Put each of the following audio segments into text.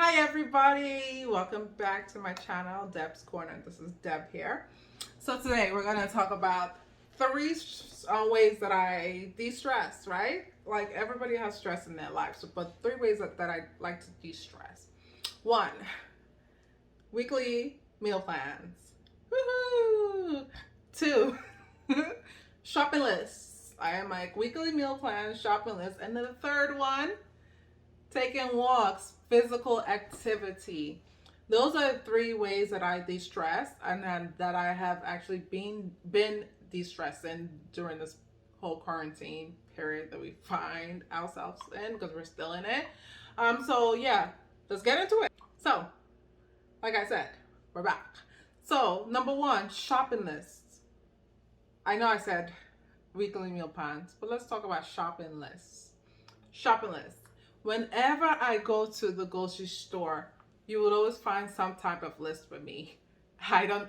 Hi everybody, welcome back to my channel, Deb's Corner. This is Deb here. So today we're going to talk about three ways that I de-stress, right? Like everybody has stress in their lives, but three ways that I like to de-stress. One, weekly meal plans. Woohoo! Two, shopping lists. I am like weekly meal plans, shopping lists. And then the third one, taking walks, physical activity. Those are the three ways that I de-stress and then that I have actually been de-stressing during this whole quarantine period that we find ourselves in because we're still in it. So yeah, let's get into it. So, like I said, we're back. So, number one, shopping lists. I know I said weekly meal plans, but let's talk about shopping lists. Shopping lists. Whenever I go to the grocery store, you will always find some type of list with me. I don't,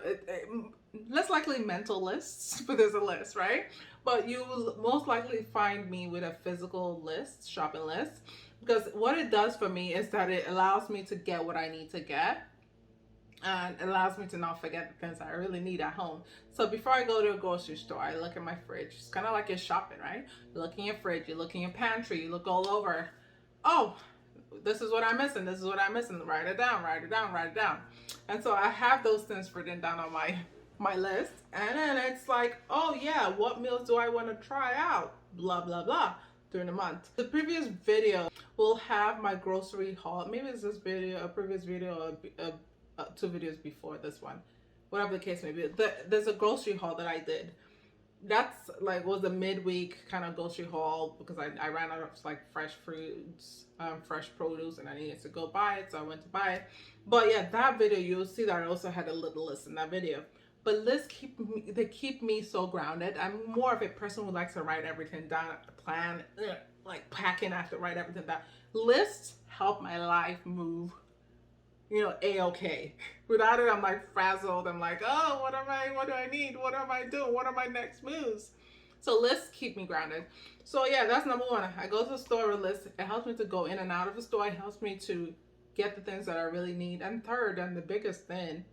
less likely mental lists, but there's a list, right? But you will most likely find me with a physical list, shopping list, because what it does for me is that it allows me to get what I need to get and it allows me to not forget the things I really need at home. So before I go to a grocery store, I look at my fridge. It's kind of like you're shopping, right? You look in your fridge, you look in your pantry, you look all over. Oh, this is what I'm missing. This is what I'm missing. Write it down, write it down, write it down. And so I have those things written down on my list. And then it's like, oh yeah, what meals do I want to try out? Blah, blah, blah during the month. The previous video will have my grocery haul. Maybe it's this video, a previous video, two videos before this one, whatever the case may be. There's a grocery haul that I did. That's like was a midweek kind of grocery haul because I ran out of like fresh fruits, fresh produce, and I needed to go buy it, so I went to buy it. But yeah, that video you'll see that I also had a little list in that video. But lists keep me so grounded. I'm more of a person who likes to write everything down, plan, like packing. I have to write everything down. Lists help my life move, a-okay. Without it, I'm like frazzled. I'm like, oh, what do I need? What am I doing? What are my next moves? So lists keep me grounded. So yeah, that's number one. I go to the store with lists. It helps me to go in and out of the store. It helps me to get the things that I really need. And third, and the biggest thing,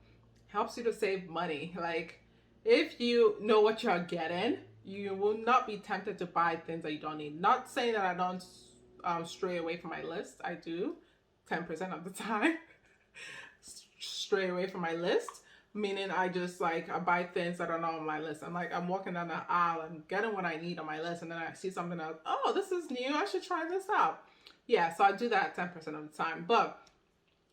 helps you to save money. Like, if you know what you're getting, you will not be tempted to buy things that you don't need. Not saying that I don't stray away from my list. I do 10% of the time. Stray away from my list, meaning I just like I buy things that are not on my list. I'm walking down the aisle and getting what I need on my list, and then I see something else. Oh, this is new. I should try this out. Yeah, so I do that 10% of the time. But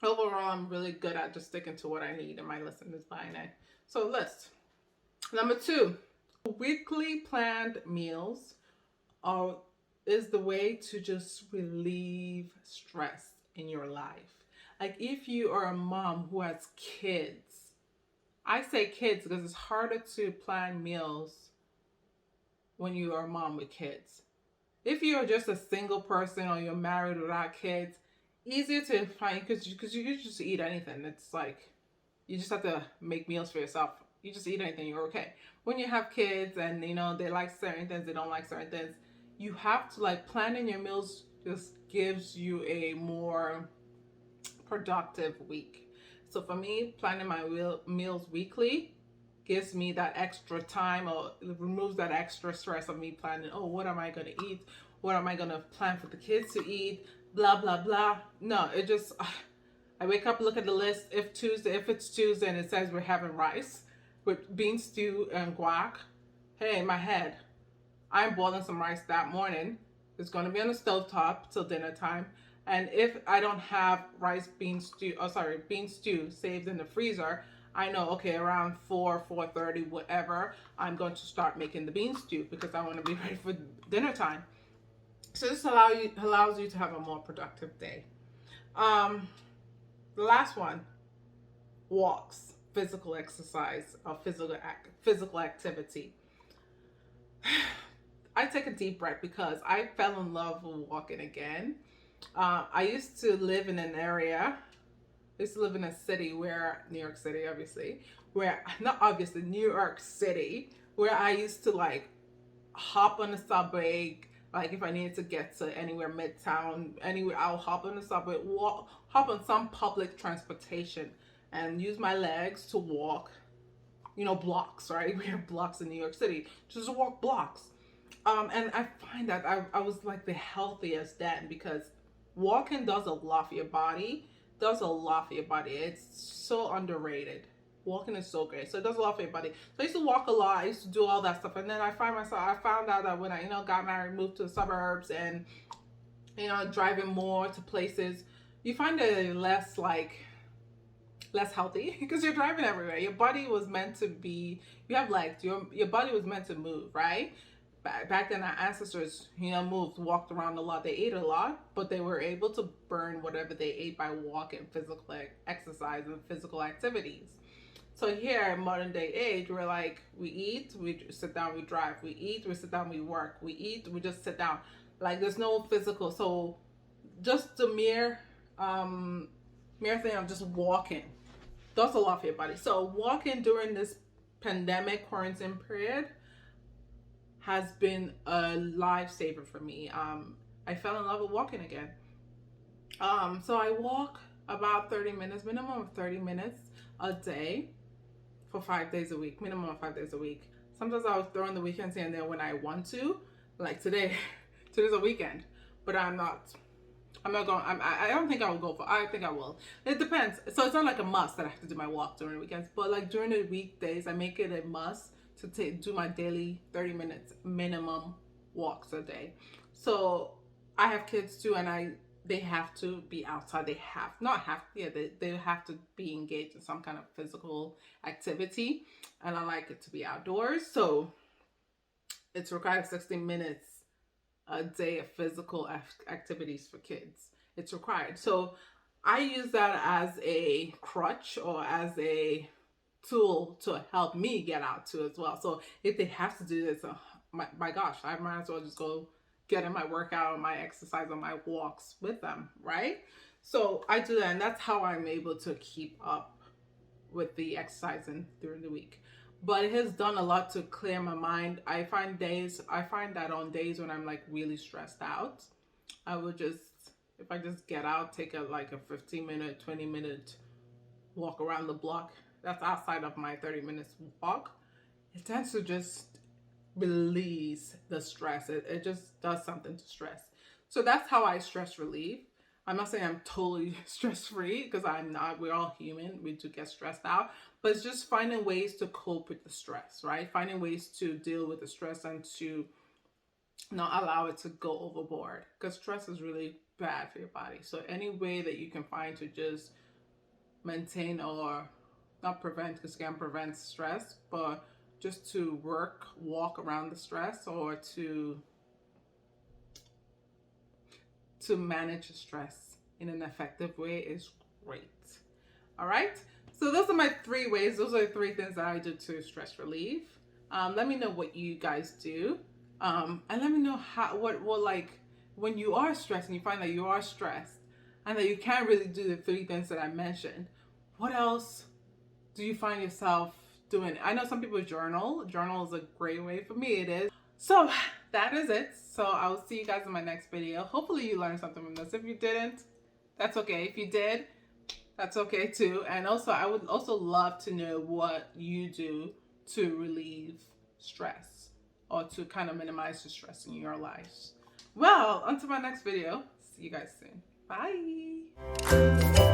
overall, I'm really good at just sticking to what I need in my list and just buying it. So list. Number two, weekly planned meals is the way to just relieve stress in your life. Like if you are a mom who has kids, I say kids because it's harder to plan meals when you are a mom with kids. If you're just a single person or you're married without kids, easier to find because you just eat anything. It's like you just have to make meals for yourself. You just eat anything, you're okay. When you have kids and they like certain things, they don't like certain things, you have to like planning your meals just gives you a more productive week. So for me, planning my meals weekly gives me that extra time, or removes that extra stress of me planning, oh, what am I going to eat? What am I going to plan for the kids to eat? Blah, blah, blah. No, it just, I wake up, look at the list. If it's Tuesday and it says we're having rice with bean stew and guac, hey, in my head, I'm boiling some rice that morning. It's going to be on the stovetop till dinner time. And if I don't have bean stew saved in the freezer, I know, okay, around 4:30, whatever, I'm going to start making the bean stew because I want to be ready for dinner time. So this allows you to have a more productive day. The last one, walks, physical exercise, or physical activity. I take a deep breath because I fell in love with walking again. I used to live in an area, I used to live in a city New York City, obviously, New York City, where I used to like hop on the subway, Like if I needed to get to anywhere midtown, anywhere, I'll hop on the subway, walk, hop on some public transportation, and use my legs to walk. You know, blocks, right? We have blocks in New York City. Just to walk blocks. And I find that I was like the healthiest then, because walking does a lot for your body. Does a lot for your body. It's so underrated. Walking is so great. So it does a lot for your body. So I used to walk a lot. I used to do all that stuff. And then I found out that when I, got married, moved to the suburbs, and, driving more to places, you find it less healthy because you're driving everywhere. Your body was meant to be, you have legs, your body was meant to move, right? Back then our ancestors, moved, walked around a lot. They ate a lot, but they were able to burn whatever they ate by walking, physical exercise, and physical activities. So here in modern day age, we're like, we eat, we sit down, we drive. We eat, we sit down, we work. We eat, we just sit down. Like there's no physical. So just the mere thing of just walking does a lot for your body. So walking during this pandemic quarantine period has been a lifesaver for me. I fell in love with walking again. So I walk about 30 minutes, minimum of 30 minutes a day for 5 days a week, minimum of 5 days a week. Sometimes I'll throw in the weekends here and there when I want to, like today. Today's a weekend, but I'm not going. I don't think I will go for. I think I will. It depends. So it's not like a must that I have to do my walk during the weekends, but like during the weekdays, I make it a must to do my daily 30 minutes minimum walks a day. So I have kids too, and they have to be outside. They have to be engaged in some kind of physical activity, and I like it to be outdoors. So it's required 60 minutes a day of physical activities for kids. It's required. So I use that as a crutch or as a tool to help me get out too as well. So if they have to do this, my gosh, I might as well just go get in my workout, my exercise, on my walks with them, right? So I do that, and that's how I'm able to keep up with the exercising during the week. But it has done a lot to clear my mind. I find that on days when I'm like really stressed out, I would just, if I just get out, take a 15-minute, 20-minute walk around the block. That's outside of my 30 minutes walk. It tends to just release the stress. It just does something to stress. So that's how I stress relieve. I'm not saying I'm totally stress-free, because I'm not. We're all human. We do get stressed out. But it's just finding ways to cope with the stress, right? Finding ways to deal with the stress and to not allow it to go overboard. Because stress is really bad for your body. So any way that you can find to just maintain, or not prevent, because you can't prevent stress, but just to walk around the stress, or to manage the stress in an effective way is great. All right. So those are my 3 ways. Those are the 3 things that I do to stress relief. Let me know what you guys do. And let me know what like when you are stressed and you find that you are stressed and that you can't really do the 3 things that I mentioned. What else do you find yourself doing? I know some people journal. Journal is a great way. For me, it is. So that is it. So I will see you guys in my next video. Hopefully you learned something from this. If you didn't, that's okay. If you did, that's okay too. And also, I would also love to know what you do to relieve stress, or to kind of minimize the stress in your lives. Well, until my next video. See you guys soon. Bye.